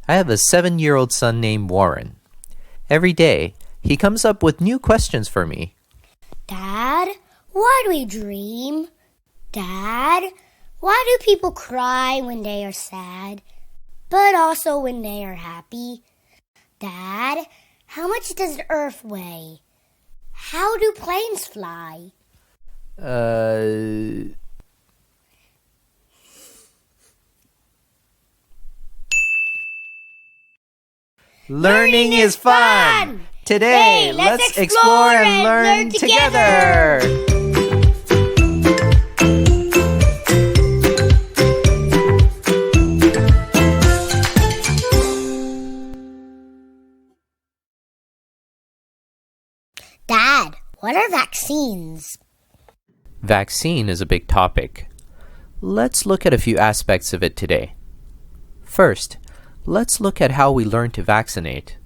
I have a 7-year-old son named Warren. Every day, he comes up with new questions for me. Dad, why do we dream? Dad, why do people cry when they are sad, but also when they are happy? Dad, how much does the earth weigh? How do planes fly? Learning is fun! Today, let's explore and learn together! Dad, what are vaccines? Vaccine is a big topic. Let's look at a few aspects of it today. First, let's look at how we learn to vaccinate.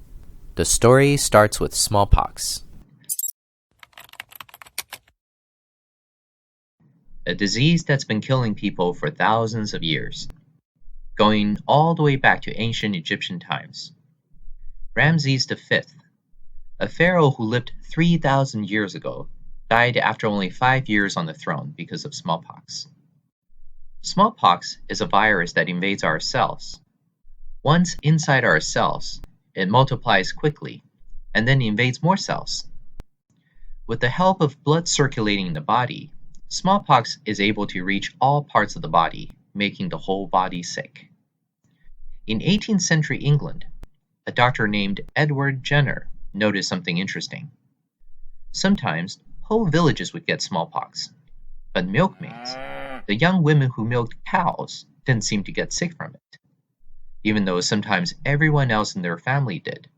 The story starts with smallpox. A disease that's been killing people for thousands of years, going all the way back to ancient Egyptian times. Ramses V, a pharaoh who lived 3,000 years ago, died after only 5 years on the throne because of smallpox. Smallpox is a virus that invades our cells. Once inside our cells, it multiplies quickly and then invades more cells. With the help of blood circulating in the body, smallpox is able to reach all parts of the body, making the whole body sick. In 18th century England, a doctor named Edward Jenner noticed something interesting. Sometimes whole villages would get smallpox, but milkmaids, the young women who milked cows, didn't seem to get sick from it, even though sometimes everyone else in their family did.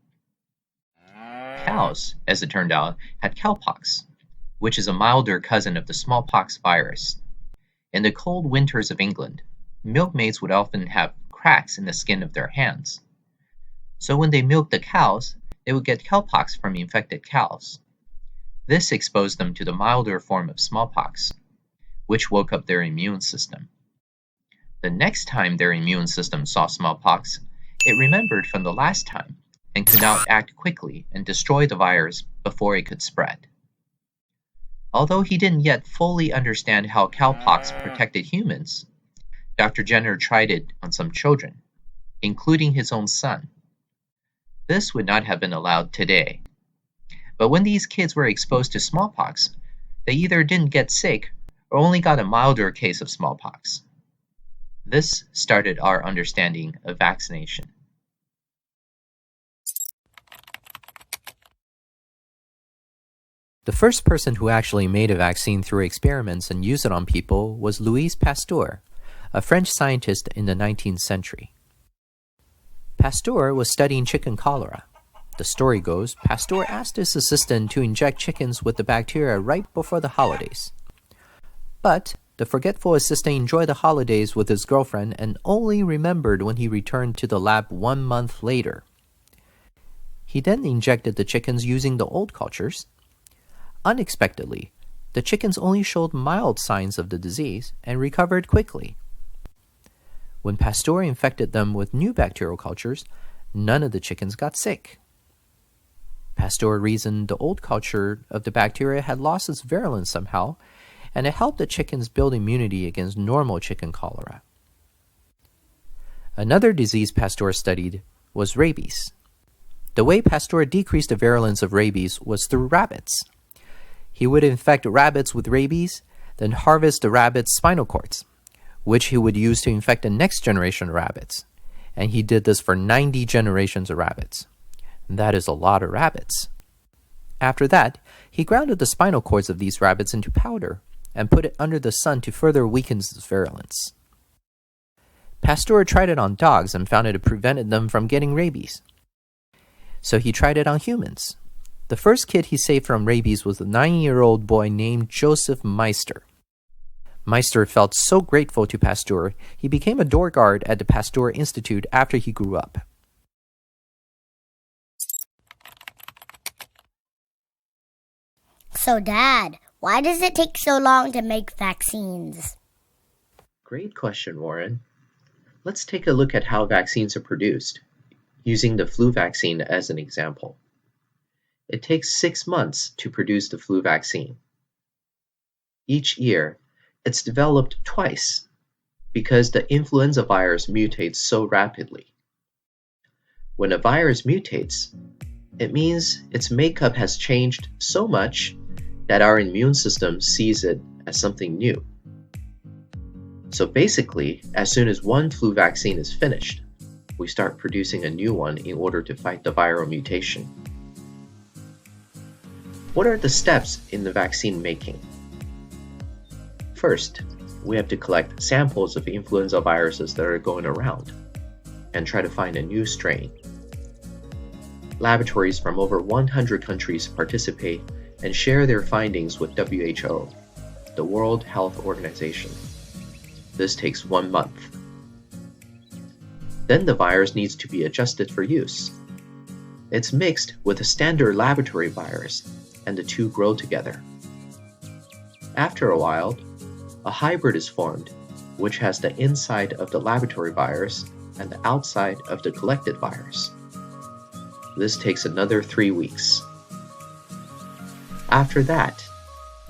Cows, as it turned out, had cowpox, which is a milder cousin of the smallpox virus. In the cold winters of England, milkmaids would often have cracks in the skin of their hands. So when they milked the cows, they would get cowpox from infected cows. This exposed them to the milder form of smallpox, which woke up their immune system. The next time their immune system saw smallpox, it remembered from the last time and could now act quickly and destroy the virus before it could spread. Although he didn't yet fully understand how cowpox protected humans, Dr. Jenner tried it on some children, including his own son. This would not have been allowed today. But when these kids were exposed to smallpox, they either didn't get sick or only got a milder case of smallpox. This started our understanding of vaccination. The first person who actually made a vaccine through experiments and used it on people was Louis Pasteur, a French scientist in the 19th century. Pasteur was studying chicken cholera. The story goes, Pasteur asked his assistant to inject chickens with the bacteria right before the holidays. But the forgetful assistant enjoyed the holidays with his girlfriend and only remembered when he returned to the lab 1 month later. He then injected the chickens using the old cultures. Unexpectedly, the chickens only showed mild signs of the disease and recovered quickly. When Pasteur infected them with new bacterial cultures, none of the chickens got sick. Pasteur reasoned the old culture of the bacteria had lost its virulence somehow, and it helped the chickens build immunity against normal chicken cholera. Another disease Pasteur studied was rabies. The way Pasteur decreased the virulence of rabies was through rabbits. He would infect rabbits with rabies, then harvest the rabbits' spinal cords, which he would use to infect the next generation of rabbits. And he did this for 90 generations of rabbits. That is a lot of rabbits. After that, he grounded the spinal cords of these rabbits into powder and put it under the sun to further weaken its virulence. Pasteur tried it on dogs and found it prevented them from getting rabies. So he tried it on humans. The first kid he saved from rabies was a 9-year-old boy named Joseph Meister. Meister felt so grateful to Pasteur, he became a door guard at the Pasteur Institute after he grew up. So, Dad, why does it take so long to make vaccines? Great question, Warren. Let's take a look at how vaccines are produced. Using the flu vaccine as an example. It takes 6 months to produce the flu vaccine. Each year, it's developed twice because the influenza virus mutates so rapidly. When a virus mutates, it means its makeup has changed so much that our immune system sees it as something new. So basically, as soon as one flu vaccine is finished, we start producing a new one in order to fight the viral mutation. What are the steps in the vaccine making? First, we have to collect samples of influenza viruses that are going around and try to find a new strain. Laboratories from over 100 countries participate and share their findings with WHO, the World Health Organization. This takes 1 month. Then the virus needs to be adjusted for use. It's mixed with a standard laboratory virus, and the two grow together. After a while, a hybrid is formed, which has the inside of the laboratory virus and the outside of the collected virus. This takes another 3 weeks. After that,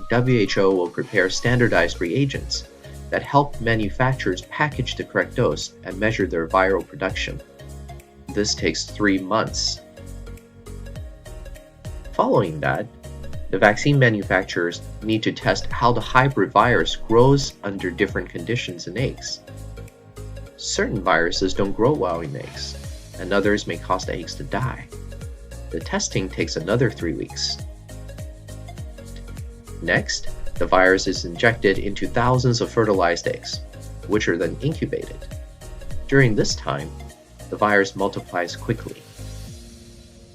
WHO will prepare standardized reagents that help manufacturers package the correct dose and measure their viral production. This takes 3 months. Following that, the vaccine manufacturers need to test how the hybrid virus grows under different conditions in eggs. Certain viruses don't grow well in eggs, and others may cause the eggs to die. The testing takes another 3 weeks. Next, the virus is injected into thousands of fertilized eggs, which are then incubated. During this time, the virus multiplies quickly.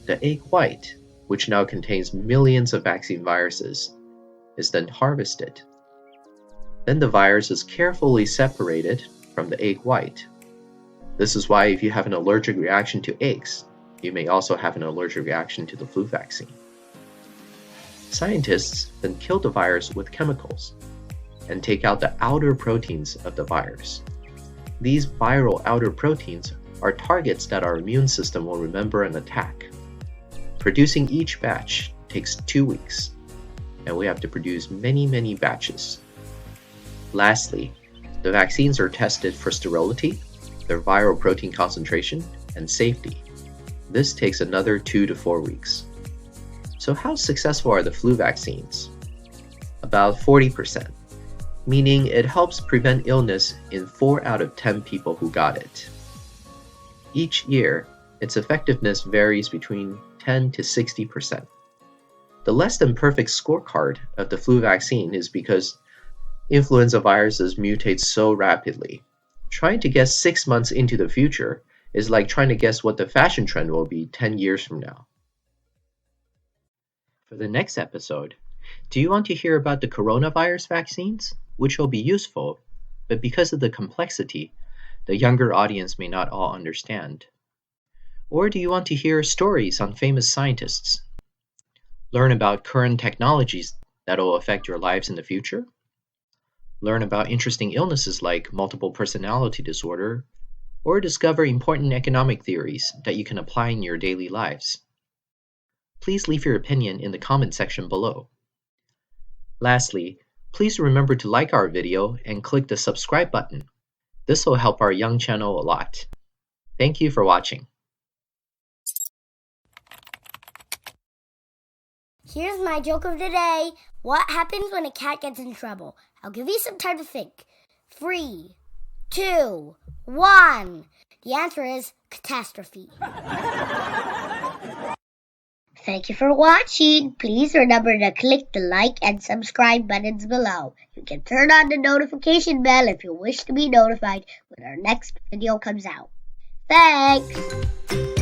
The egg white, which now contains millions of vaccine viruses, is then harvested. Then the virus is carefully separated from the egg white. This is why if you have an allergic reaction to eggs, you may also have an allergic reaction to the flu vaccine. Scientists then kill the virus with chemicals and take out the outer proteins of the virus. These viral outer proteins are targets that our immune system will remember and attack. Producing each batch takes 2 weeks, and we have to produce many batches. Lastly, the vaccines are tested for sterility, their viral protein concentration, and safety. This takes another 2 to 4 weeks. So how successful are the flu vaccines? About 40%, meaning it helps prevent illness in 4 out of 10 people who got it. Each year, its effectiveness varies between 10 to 60%. The less than perfect scorecard of the flu vaccine is because influenza viruses mutate so rapidly. Trying to guess 6 months into the future is like trying to guess what the fashion trend will be 10 years from now. For the next episode, do you want to hear about the coronavirus vaccines, which will be useful, but because of the complexity, the younger audience may not all understand? Or do you want to hear stories on famous scientists? Learn about current technologies that will affect your lives in the future? Learn about interesting illnesses like multiple personality disorder, or discover important economic theories that you can apply in your daily lives? Please leave your opinion in the comment section below. Lastly, please remember to like our video and click the subscribe button. This will help our young channel a lot. Thank you for watching. Here's my joke of the day. What happens when a cat gets in trouble? I'll give you some time to think. 3, 2, 1. The answer is catastrophe. Thank you for watching. Please remember to click the like and subscribe buttons below. You can turn on the notification bell if you wish to be notified when our next video comes out. Thanks!